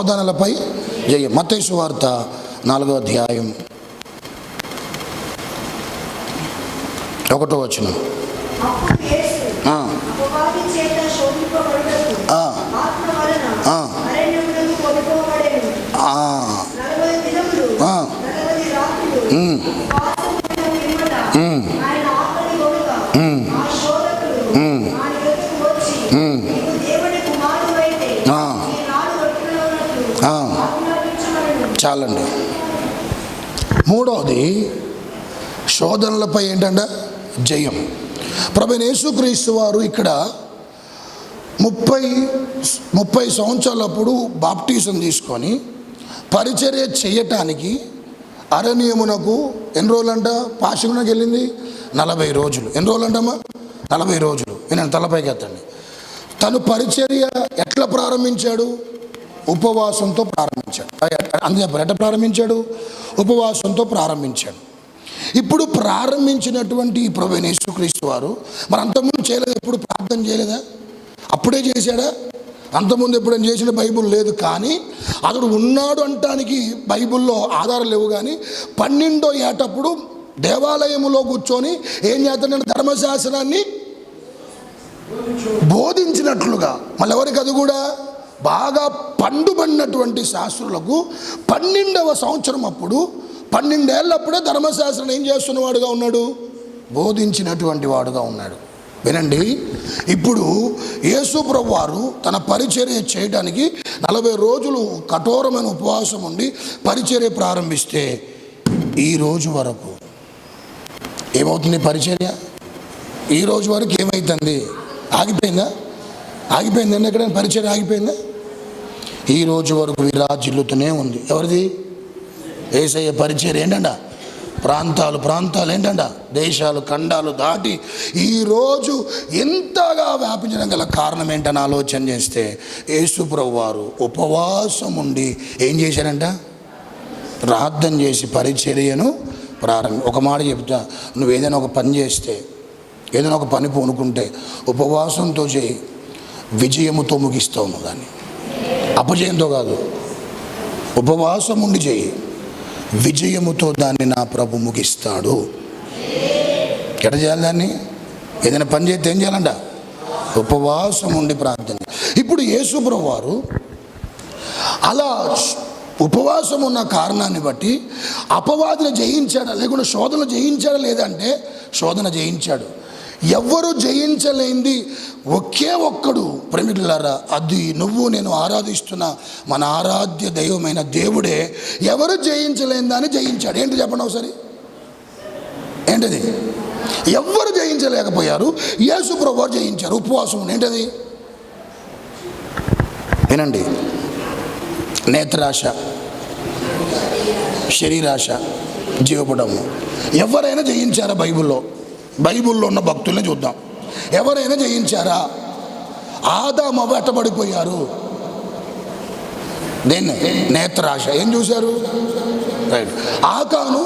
శోధనలపై జయం. మత్తయి సువార్త 4వ అధ్యాయం 1వ వచనం. చాలండి. మూడవది శోధనలపై ఏంటంటే జయం. ప్రభువైన యేసుక్రీస్తు వారు ఇక్కడ 30 సంవత్సరాలప్పుడు బాప్టిజం తీసుకొని పరిచర్య చేయటానికి అరణ్యమునకు ఎన్ని రోజులంట? పాశుకునకు వెళ్ళింది 40 రోజులు. ఎన్ని రోజులంటమ్మా? 40 రోజులు. నేను తలపైకి ఎత్తండి. తను పరిచర్య ఎట్లా ప్రారంభించాడు? ఉపవాసంతో ప్రారంభించాడు. అందు చెప్పారు. ఎట్లా ప్రారంభించాడు? ఉపవాసంతో ప్రారంభించాడు. ఇప్పుడు ప్రారంభించినటువంటి ఈ ప్రభువైన యేసుక్రీస్తు వారు మరి అంతకుముందు చేయలేదు? ఎప్పుడు ప్రార్థన చేయలేదా? అప్పుడే చేశాడా? అంతకుముందు ఎప్పుడైనా చేసిన బైబుల్ లేదు. కానీ అతడు ఉన్నాడు అంటానికి బైబుల్లో ఆధారాలు లేవు. కానీ 12వ ఏటప్పుడు దేవాలయములో కూర్చొని ఏం చేస్తాడంటే ధర్మశాస్త్రాన్ని బోధించినట్లుగా. మళ్ళీ ఎవరికి? అది కూడా బాగా పండుబడినటువంటి శాస్త్రులకు 12వ సంవత్సరం అప్పుడు 12 ఏళ్ళప్పుడే ధర్మశాస్త్రం ఏం చేస్తున్నవాడుగా ఉన్నాడు? బోధించినటువంటి వాడుగా ఉన్నాడు. వినండి, ఇప్పుడు యేసు ప్రభువు వారు తన పరిచర్య చేయడానికి 40 రోజులు కఠోరమైన ఉపవాసం ఉండి పరిచర్య ప్రారంభిస్తే ఈ రోజు వరకు ఏమవుతుంది? పరిచర్య ఈ రోజు వరకు ఏమవుతుంది? ఆగిపోయిందా? ఆగిపోయిందండి. ఎక్కడైనా పరిచర్య ఆగిపోయిందా? ఈ రోజు వరకు విరాజిల్లుతూనే ఉంది. ఎవరిది? యేసయ్య పరిచర్య ఏంటంట? ప్రాంతాలు ఏంటంట? దేశాలు ఖండాలు దాటి ఈరోజు ఎంతగా వ్యాపించడం గల కారణం ఏంటని ఆలోచన చేస్తే యేసు ప్రభువు వారు ఉపవాసం ఉండి ఏం చేశారంట? ప్రార్థన చేసి పరిచర్యను ఒక మాట చెప్తా, నువ్వు ఏదైనా ఒక పని చేస్తే, ఏదైనా ఒక పని పూనుకుంటే ఉపవాసంతో చేయి, విజయముతో ముగిస్తావు. నువ్వు దాన్ని అపజయంతో కాదు, ఉపవాసం ఉండి చేయి, విజయముతో దాన్ని నా ప్రభు ముగిస్తాడు. ఎట్లా చేయాలి దాన్ని? ఏదైనా పని చేస్తే ఏం చేయాలంట? ఉపవాసం ఉండి ప్రార్థన. ఇప్పుడు యేసు ప్రభువు వారు అలా ఉపవాసం ఉన్న కారణాన్ని బట్టి అపవాదిని జయించాడా లేకుండా శోధన జయించాడా లేదంటే శోధన జయించాడు. ఎవ్వరు జయించలేంది ఒకే ఒక్కడు ప్రేమికులారా, అది నువ్వు నేను ఆరాధిస్తున్న మన ఆరాధ్య దైవమైన దేవుడే ఎవరు జయించలేని దాన్ని జయించాడు. ఏంటి చెప్పండి ఒకసారి? ఏంటది? ఎవ్వరు జయించలేకపోయారు, యేసు ప్రభువు జయించారు. ఉపవాసం. ఏంటది? వినండి, నేత్రాశ, శరీరాశ, జీవపడము. ఎవరైనా జయించారా? బైబిల్లో ఉన్న భక్తుల్ని చూద్దాం. ఎవరైనా జయించారా? ఆదాము అవ్వ ఎట్టబడిపోయారు? దేన్ని? నేత్రాశ. ఏం చూశారు? రైట్. ఆకాను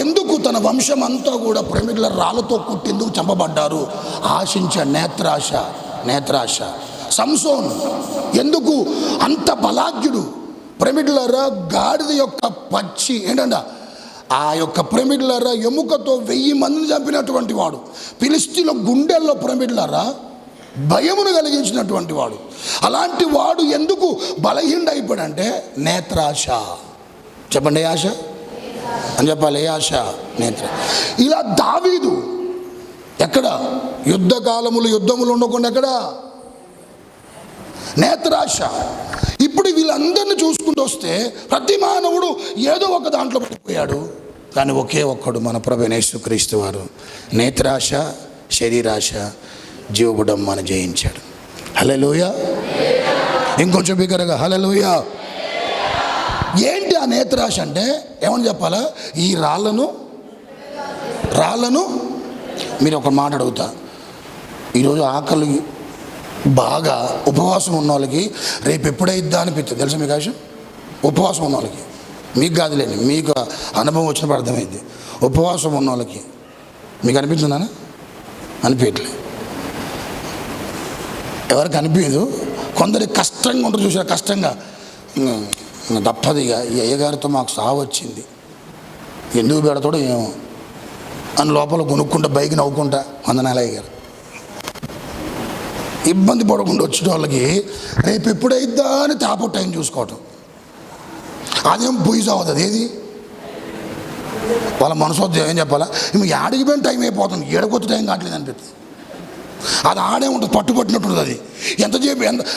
ఎందుకు తన వంశం అంతా కూడా ప్రేమికుల రాళ్ళతో కుట్టేందుకు చంపబడ్డారు? ఆశించాడు. నేత్రాశ. సంసోన్ ఎందుకు అంత బలాఢ్యుడు? ప్రేమికులరా, గాడిద యొక్క పచ్చి ఏంటంట, ఆ యొక్క ప్రేమికులరా ఎముకతో 1000 మందిని చంపినటువంటి వాడు, ఫిలిష్తీయుల గుండెల్లో ప్రేమికులరా భయమును కలిగించినటువంటి వాడు. అలాంటి వాడు ఎందుకు బలహీనుడైపోయాడంటే నేత్రాశ. చెప్పండి, ఆశ అని చెప్పాలి. ఆశ, నేత్ర. ఇలా దావీదు ఎక్కడ? యుద్ధములు ఉండకుండా ఎక్కడ? నేత్రాశ. ఇప్పుడు వీళ్ళందరినీ చూసుకుంటూ వస్తే ప్రతి మానవుడు ఏదో ఒక దాంట్లో పడిపోయాడు. కానీ ఒకే ఒక్కడు మన ప్రభువైన యేసుక్రీస్తు వారు నేత్రాశ, శరీరాశ, జీవబుడమ్మను జయించాడు. హల్లెలూయా. ఇంకొంచెం బిగ్గరగా హల్లెలూయా. ఏంటి ఆ నేత్రాశ అంటే? ఏమని చెప్పాలా? ఈ రాళ్ళను మీరు ఒక మాట అడుగుతా, ఈరోజు ఆకలి బాగా ఉపవాసం ఉన్న వాళ్ళకి రేపు ఎప్పుడైద్దా అనిపిస్తుంది. తెలుసా మీకు ఆశ? ఉపవాసం ఉన్న వాళ్ళకి, మీకు కాదులేండి, మీకు అనుభవం వచ్చినప్పుడు అర్థమైంది. ఉపవాసం ఉన్న వాళ్ళకి మీకు అనిపిస్తుందా? అనిపించట్లేదు. ఎవరికి అనిపించదు. కొందరికి కష్టంగా ఉంటుంది. చూసారు? కష్టంగా ఇంకా తప్పదిగా ఈ అయ్యగారితో మాకు సావు వచ్చింది, ఎందుకు పెడతాడో ఏమో అని లోపల కొనుక్కుంటా బైక్ నవ్వుకుంటా వందనాలు అయ్యగారు. ఇబ్బంది పడకుండా వచ్చిన వాళ్ళకి రేపు ఎప్పుడైద్దా అని తాపో టైం చూసుకోవటం, అదేం పొయ్యి సాగుతుంది. ఏది వాళ్ళ మనసు ఏం చెప్పాలా, మేము ఏడికి పోయిన టైం అయిపోతుంది, ఏడకొచ్చి టైం కావట్లేదు అనిపిస్తుంది. అది ఆడే ఉంటుంది, పట్టుబట్టినట్టుంది. అది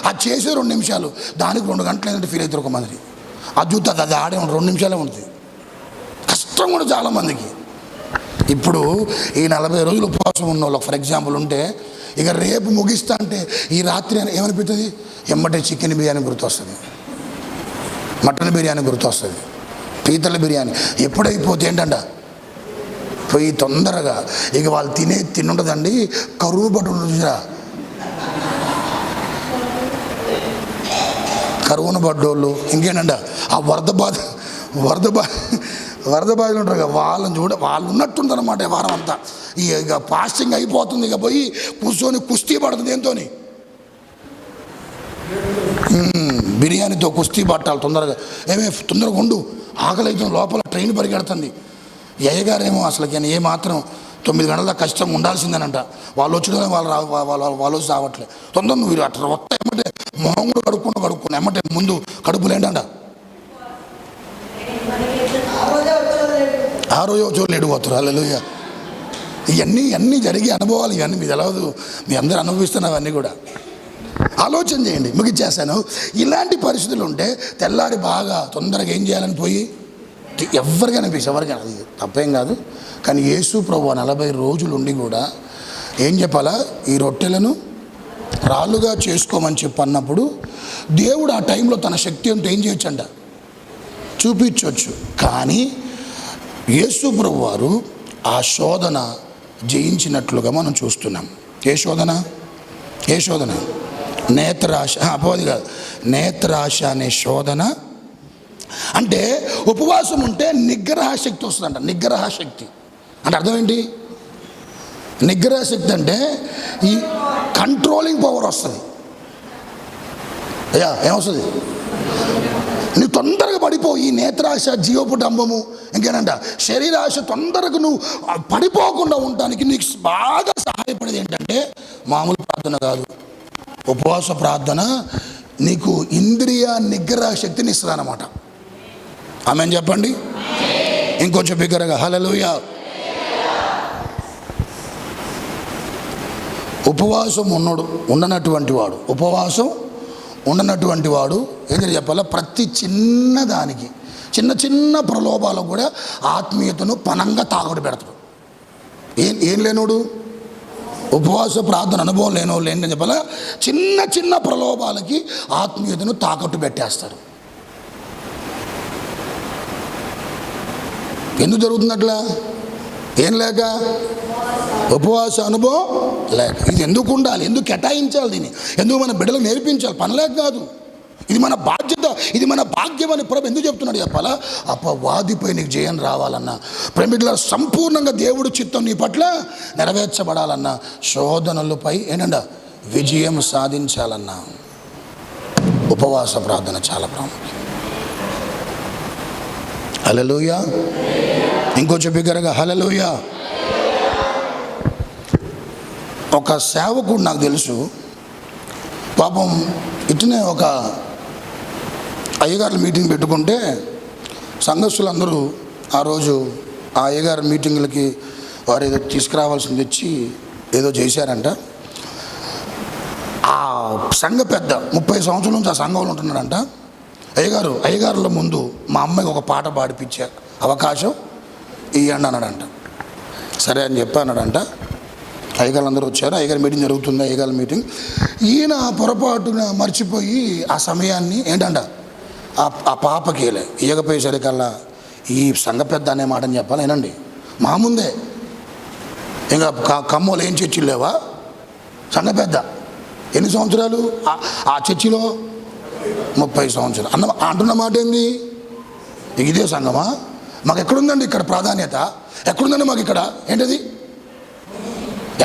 అది చేసే 2 నిమిషాలు, దానికి 2 గంటలు ఏంటంటే ఫీల్ అవుతారు ఒక మంది. అది చూస్తుంది, అది ఆడే ఉంటుంది, 2 నిమిషాలే ఉంటుంది. కష్టం కూడా చాలామందికి. ఇప్పుడు ఈ 40 రోజులు ఉపవాసం ఉన్న వాళ్ళకి ఫర్ ఎగ్జాంపుల్ ఉంటే, ఇక రేపు ముగిస్తా అంటే ఈ రాత్రి ఏమనిపిస్తుంది, ఎమ్మటే చికెన్ బిర్యానీ గుర్తొస్తుంది, మటన్ బిర్యానీ గుర్తొస్తుంది, పీతల బిర్యానీ. ఎప్పుడైపోతే ఏంటంట పోయి తొందరగా ఇక వాళ్ళు తినుంటుందండి. కరువు పట్టు చూసారా, కరువును పడ్డోళ్ళు ఇంకేంటంట ఆ వరద బాధలు ఉంటారు కదా, వాళ్ళని వాళ్ళు ఉన్నట్టుంది అనమాట. వారం అంతా ఇక ఫాస్టింగ్ అయిపోతుంది, ఇక పోయి కూర్చొని కుస్తీ పడుతుంది. ఏంతో బిర్యానీతో కుస్తీ పట్టాలి తొందరగా. తొందరగా ఉండు, ఆకలి అవుతుంది, లోపల ట్రైన్ పరిగెడుతుంది. ఈ అయ్యగారేమో అసలుకి ఏమాత్రం 9 గంటల దాకా కష్టంగా ఉండాల్సిందేనంట. వాళ్ళు వచ్చి వాళ్ళు వచ్చి రావట్లే. తొందర నువ్వు అట్లా వస్తా ఏమంటే మొహం కూడా కడుక్కుని ఏమంటే ముందు కడుపులు ఏంటంట ఆ రోజు చోట్లు ఎడిపోతారు. హల్లెలూయా. ఇవన్నీ జరిగే అనుభవాలు, ఇవన్నీ మీకు తెలవదు, మీ అందరూ అనుభవిస్తున్నారు. అవన్నీ కూడా ఆలోచన చేయండి. ముగిచ్చేస్తాను. ఇలాంటి పరిస్థితులు ఉంటే తెల్లారి బాగా తొందరగా ఏం చేయాలని పోయి ఎవరికైనా అనిపిస్తుంది, ఎవరికైనా, అది తప్పేం కాదు. కానీ యేసు ప్రభువు 40 రోజులు ఉండి కూడా ఏం చెప్పాలా, ఈ రొట్టెలను రాళ్ళుగా చేసుకోమని చెప్పన్నప్పుడు దేవుడు ఆ టైంలో తన శక్తి ఉంటే ఏం చేయొచ్చంట, చూపించవచ్చు. కానీ యేసు ప్రభు వారు ఆ శోధన జయించినట్లుగా మనం చూస్తున్నాం. ఏ శోధన? నేత్రాశ. అపవాది కాదు, నేత్రాశ అనే శోధన. అంటే ఉపవాసం ఉంటే నిగ్రహ శక్తి వస్తుందంట. నిగ్రహ శక్తి అంటే అర్థం ఏంటి? నిగ్రహ శక్తి అంటే ఈ కంట్రోలింగ్ పవర్ వస్తుంది. అయ్యా ఏమొస్తుంది, నువ్వు తొందరగా పడిపోవు. ఈ నేత్రాశ, జీవపుటంబము, ఇంకేనంట శరీరాశ, తొందరగా నువ్వు పడిపోకుండా ఉండటానికి నీకు బాగా సహాయపడేది ఏంటంటే మామూలు ప్రార్థన కాదు, ఉపవాస ప్రార్థన. నీకు ఇంద్రియ నిగ్రహ శక్తిని ఇస్తుంది అన్నమాట. ఆమెన్ చెప్పండి ఇంకొంచెం బిగ్గరగా. హల్లెలూయా. ఉపవాసం ఉండనటువంటి వాడు ఏం చెప్పాలా, ప్రతి చిన్నదానికి, చిన్న ప్రలోభాలకు కూడా ఆత్మీయతను పనంగా తాగడు పెడతాడు. ఏం లేనోడు, ఉపవాస ప్రార్థన అనుభవం లేనోళ్ళు ఏంటని చెప్పాలా, చిన్న ప్రలోభాలకి ఆత్మీయతను తాకట్టు పెట్టేస్తారు. ఎందుకు జరుగుతుంది అట్లా? ఏం లేక, ఉపవాస అనుభవం లేక. ఇది ఎందుకు ఉండాలి, ఎందుకు కేటాయించాలి, దీన్ని ఎందుకు మన బిడ్డలకు నేర్పించాలి? పనిలేక కాదు, ఇది మన బాధ్యత, ఇది మన భాగ్యం అని ప్రభు ఎందుకు చెప్తున్నాడు చెప్పాలా? అపవాదిపై నీకు జయం రావాలన్నా, ప్రేమికుల సంపూర్ణంగా దేవుడు చిత్తం నీ పట్ల నెరవేర్చబడాలన్నా, శోధనలపై ఏంటంటే విజయం సాధించాలన్నా ఉపవాస ప్రార్థన చాలా ప్రాముఖ్యం. హల్లెలూయా. ఇంకొంచెం బిగ్గరగా హల్లెలూయా. ఒక సేవకుడు నాకు తెలుసు, పాపం ఇట్లనే ఒక అయ్యగారుల మీటింగ్ పెట్టుకుంటే సంఘస్థులందరూ ఆ రోజు ఆ అయ్యగారి మీటింగులకి వారు ఏదో తీసుకురావాల్సింది తెచ్చి ఏదో చేశారంట. ఆ సంఘ పెద్ద 30 సంవత్సరాల నుంచి ఆ సంఘంలో ఉంటున్నాడంట. అయ్యగారుల ముందు మా అమ్మాయికి ఒక పాట పాడిపించే అవకాశం ఇవ్వండి అన్నాడంట. సరే అని చెప్పి అన్నాడంట. అయ్యగారు అందరూ వచ్చారు, అయ్యగారి మీటింగ్ జరుగుతుంది, అయ్యగారి మీటింగ్. ఈయన పొరపాటున మర్చిపోయి ఆ సమయాన్ని ఏంటంట ఆ పాపకి ఇయ్యకపోయేసరికల్లా ఈ సంఘ పెద్ద అనే మాటని చెప్పాలి. ఏనండి మా ముందే ఇంకా ఖమ్మంలో ఏం చర్చిలు లేవా? సంఘ పెద్ద ఎన్ని సంవత్సరాలు ఆ చర్చిలో? 30 సంవత్సరాలు అంటున్న మాట ఏంది? ఇదే సంఘమా? మాకు ఎక్కడుందండి ఇక్కడ ప్రాధాన్యత? ఎక్కడుందండి మాకు ఇక్కడ? ఏంటది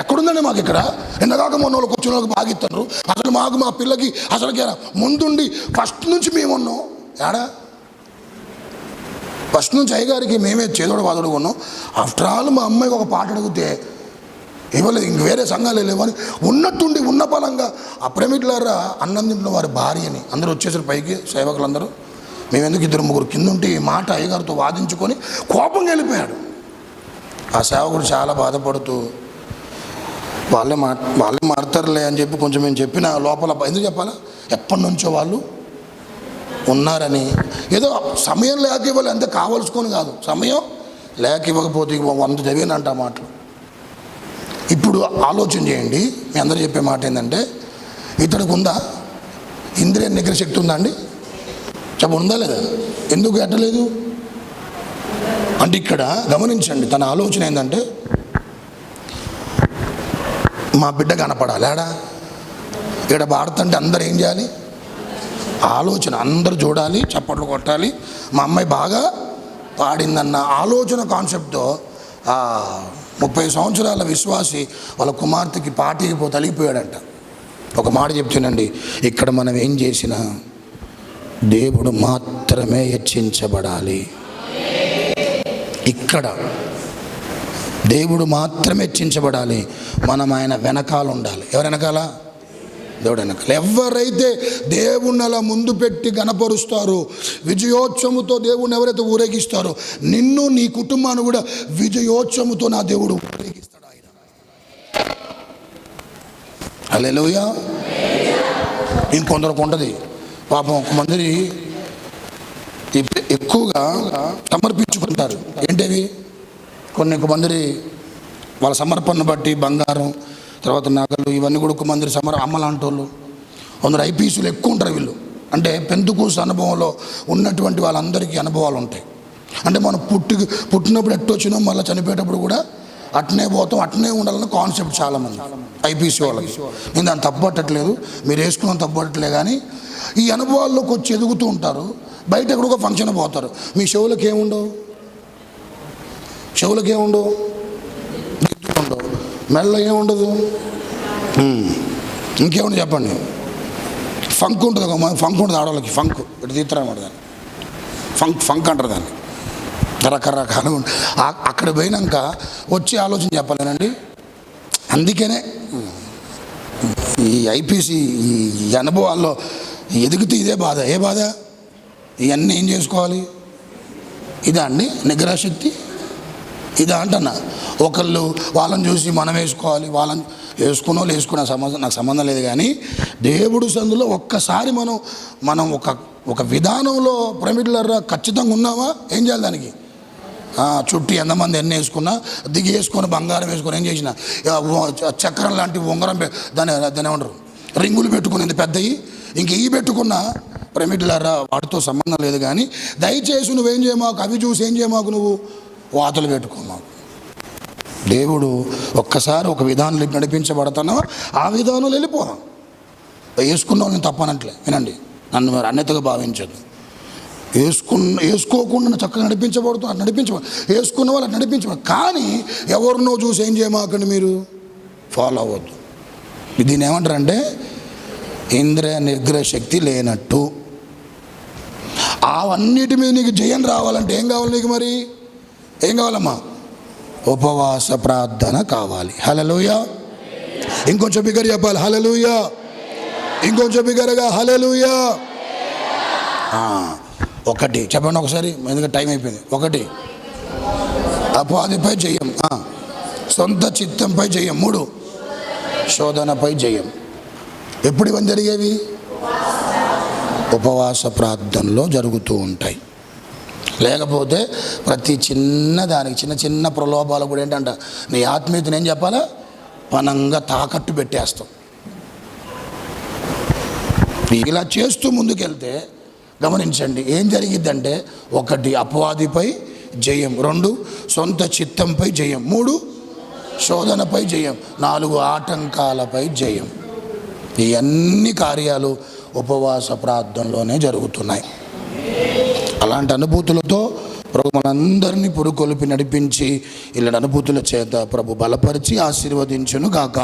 ఎక్కడుందండి మాకు ఇక్కడ? ఎంతగాక మొన్న వాళ్ళకి వచ్చిన వాళ్ళకి బాగా ఇస్తున్నారు. అసలు మాకు మా పిల్లకి అసలుకి ముందుండి ఫస్ట్ నుంచి మేము ఉన్నాం. ఏడా ఫస్ట్ నుంచి అయ్యగారికి మేమే చేదోడు వాదోడు కొన్నాం. ఆఫ్టర్ ఆల్ మా అమ్మాయికి ఒక పాట అడిగితే ఇవ్వలేదు, ఇంక వేరే సంఘాలు లేవని ఉన్నట్టుండి ఉన్న బలంగా ఆ ప్రేమికులారా అన్నం తింటున్న వారి భార్యని అందరూ వచ్చేసారు పైకి సేవకులందరూ. మేమెందుకు 2-3 కింద ఉంటే ఈ మాట అయ్యగారితో వాదించుకొని కోపంగా వెళ్ళిపోయాడు. ఆ సేవకుడు చాలా బాధపడుతూ వాళ్ళే మారుతారులే అని చెప్పి కొంచెం మేము చెప్పిన లోపల ఎందుకు చెప్పాలా, ఎప్పటి నుంచో వాళ్ళు ఉన్నారని. ఏదో సమయం లేక ఇవ్వాలి అంతే, కావలసుకొని కాదు, సమయం లేక ఇవ్వకపోతే 100 చదివినంట మాటలు. ఇప్పుడు ఆలోచన చేయండి. మీ అందరూ చెప్పే మాట ఏంటంటే, ఇతడికి ఉందా ఇంద్రియ నిగ్రహ శక్తి ఉందా అండి? ఉందా లేదా? ఎందుకు ఎట్టలేదు అంటే ఇక్కడ గమనించండి. తన ఆలోచన ఏంటంటే, మా బిడ్డ కనపడాలి ఆడా, ఇక్కడ పాడుతుంటే అందరు ఏం చేయాలి, ఆలోచన అందరు చూడాలి, చప్పట్లు కొట్టాలి, మా అమ్మాయి బాగా పాడిందన్న ఆలోచన కాన్సెప్ట్తో 30 సంవత్సరాల విశ్వాసి వాళ్ళ కుమార్తెకి పాటికి తలిగిపోయాడంట. ఒక మాట చెప్తానండి, ఇక్కడ మనం ఏం చేసినా దేవుడు మాత్రమే హెచ్చించబడాలి. ఇక్కడ దేవుడు మాత్రమే హెచ్చించబడాలి. మనం ఆయన వెనకాల ఉండాలి. ఎవరు వెనకాల? దేవుడు వెనకాల. ఎవరైతే దేవుణ్ణి అలా ముందు పెట్టి గణపరుస్తారో, విజయోత్సవముతో దేవుణ్ణి ఎవరైతే ఊరేగిస్తారో, నిన్ను నీ కుటుంబాన్ని కూడా విజయోత్సవముతో నా దేవుడు ఊరేగిస్తాడు ఆయన. హల్లెలూయా. ఇంకొందరికి ఉంటుంది పాపం, ఒక మంది ఎక్కువగా సమర్పించుకుంటారు. ఏంటవి? కొన్ని మంది వాళ్ళ సమర్పణను బట్టి బంగారం, తర్వాత నగలు, ఇవన్నీ కూడా ఒక మంది అమ్మలాంటి వాళ్ళు, కొందరు ఐపీసీలు ఎక్కువ ఉంటారు. వీళ్ళు అంటే పెంతుకోసు అనుభవంలో ఉన్నటువంటి వాళ్ళందరికీ అనుభవాలు ఉంటాయి. అంటే మనం పుట్టినప్పుడు ఎట్టొచ్చినాం, మళ్ళీ చనిపోయేటప్పుడు కూడా అట్నే పోతాం, అట్నే ఉండాలన్న కాన్సెప్ట్ చాలామంది ఐపీసీ వాళ్ళకి. నేను దాన్ని తప్పట్టట్లేదు, మీరు వేసుకున్న తప్పట్టట్లే, కానీ ఈ అనుభవాల్లోకి వచ్చి ఎదుగుతూ ఉంటారు. బయట ఎక్కడొక ఫంక్షన్ పోతారు, మీ చెవులకు ఏముండవు, ఉండవు, మెల్ల ఏముండదు, ఇంకేముంది చెప్పండి. ఫంక్ ఉంటుంది, ఫంక్ ఉంటుంది ఆడవాళ్ళకి, ఫంక్ ఇటు తీస్తారన్నమాట దాన్ని, ఫంక్ అంటారు దాన్ని. రకరకాలుగా ఉంటుంది. అక్కడ పోయినాక వచ్చి ఆలోచన చెప్పలేనండి. అందుకనే ఈ ఐపీసీ ఈ అనుభవాల్లో ఎదిగితే ఇదే బాధ. ఏ బాధ? ఇవన్నీ ఏం చేసుకోవాలి? ఇదా అండి నిగ్రహ శక్తి? ఇదా అంటన్నా. ఒకళ్ళు వాళ్ళని చూసి మనం వేసుకోవాలి, వాళ్ళని వేసుకునే నాకు సంబంధం లేదు. కానీ దేవుడు సందులో ఒక్కసారి మనం ఒక విధానంలో ప్రమిడ్లరా ఖచ్చితంగా ఉన్నామా? ఏం చేయాలి దానికి? చుట్టూ ఎంతమంది ఎన్ని వేసుకున్నా, దిగి వేసుకొని బంగారం వేసుకొని ఏం చేసిన చక్రం లాంటి ఉంగరం దాన్ని ఏమంటారు, రింగులు పెట్టుకుని పెద్దవి ఇంక ఇవి పెట్టుకున్న ప్రమిడ్లరా వాటితో సంబంధం లేదు. కానీ దయచేసి నువ్వేం చేయమాకు, అవి చూసి ఏం చేయమాకు, నువ్వు వాతలు పెట్టుకోమాకు. దేవుడు ఒక్కసారి ఒక విధానం నడిపించబడుతున్నావా, ఆ విధానంలో వెళ్ళిపోదాం. వేసుకున్న వాళ్ళని తప్పనట్లే, వినండి, నన్ను మరి అన్యతగా భావించదు. వేసుకోకుండా చక్కగా నడిపించబడుతున్నా, వేసుకున్న వాళ్ళు నడిపించబడు. కానీ ఎవరినో చూసి ఏం చేయమాకండి, మీరు ఫాలో అవ్వద్దు. దీన్ని ఏమంటారంటే ఇంద్రియ నిగ్రహ శక్తి లేనట్టు. అవన్నిటి మీద నీకు జయం రావాలంటే ఏం కావాలి నీకు? మరి ఏం కావాలమ్మా? ఉపవాస ప్రార్థన కావాలి. హల్లెలూయా. ఇంకొంచెం బిగ్గర చెప్పాలి హల్లెలూయా. ఇంకొంచెం బిగ్గరగా హల్లెలూయా. ఒకటి చెప్పండి ఒకసారి, ఎందుకంటే టైం అయిపోయింది. ఒకటి, అపవాదిపై జయం. సొంత చిత్తంపై జయం. 3, శోధనపై జయం. ఎప్పుడు ఇవన్నీ జరిగేవి? ఉపవాస ప్రార్థనలో జరుగుతూ ఉంటాయి. లేకపోతే ప్రతి చిన్నదానికి చిన్న ప్రలోభాలు కూడా ఏంటంట, నీ ఆత్మీయతను ఏం చెప్పాలా, పనంగా తాకట్టు పెట్టేస్తాం. ఇలా చేస్తూ ముందుకెళ్తే గమనించండి ఏం జరిగిద్దంటే, 1 అపవాదిపై జయం, 2 సొంత చిత్తంపై జయం, 3 శోధనపై జయం, 4 ఆటంకాలపై జయం. ఈ అన్ని కార్యాలు ఉపవాస ప్రార్థనలోనే జరుగుతున్నాయి. అలాంటి అనుభూతులతో ప్రభు మనందరినీ పురుకొల్పి నడిపించి ఇలాంటి అనుభూతుల చేత ప్రభు బలపరిచి ఆశీర్వదించును గాక.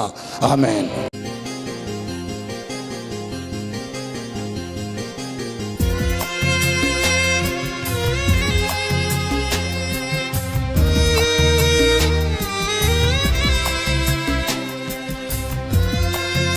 ఆమేన్.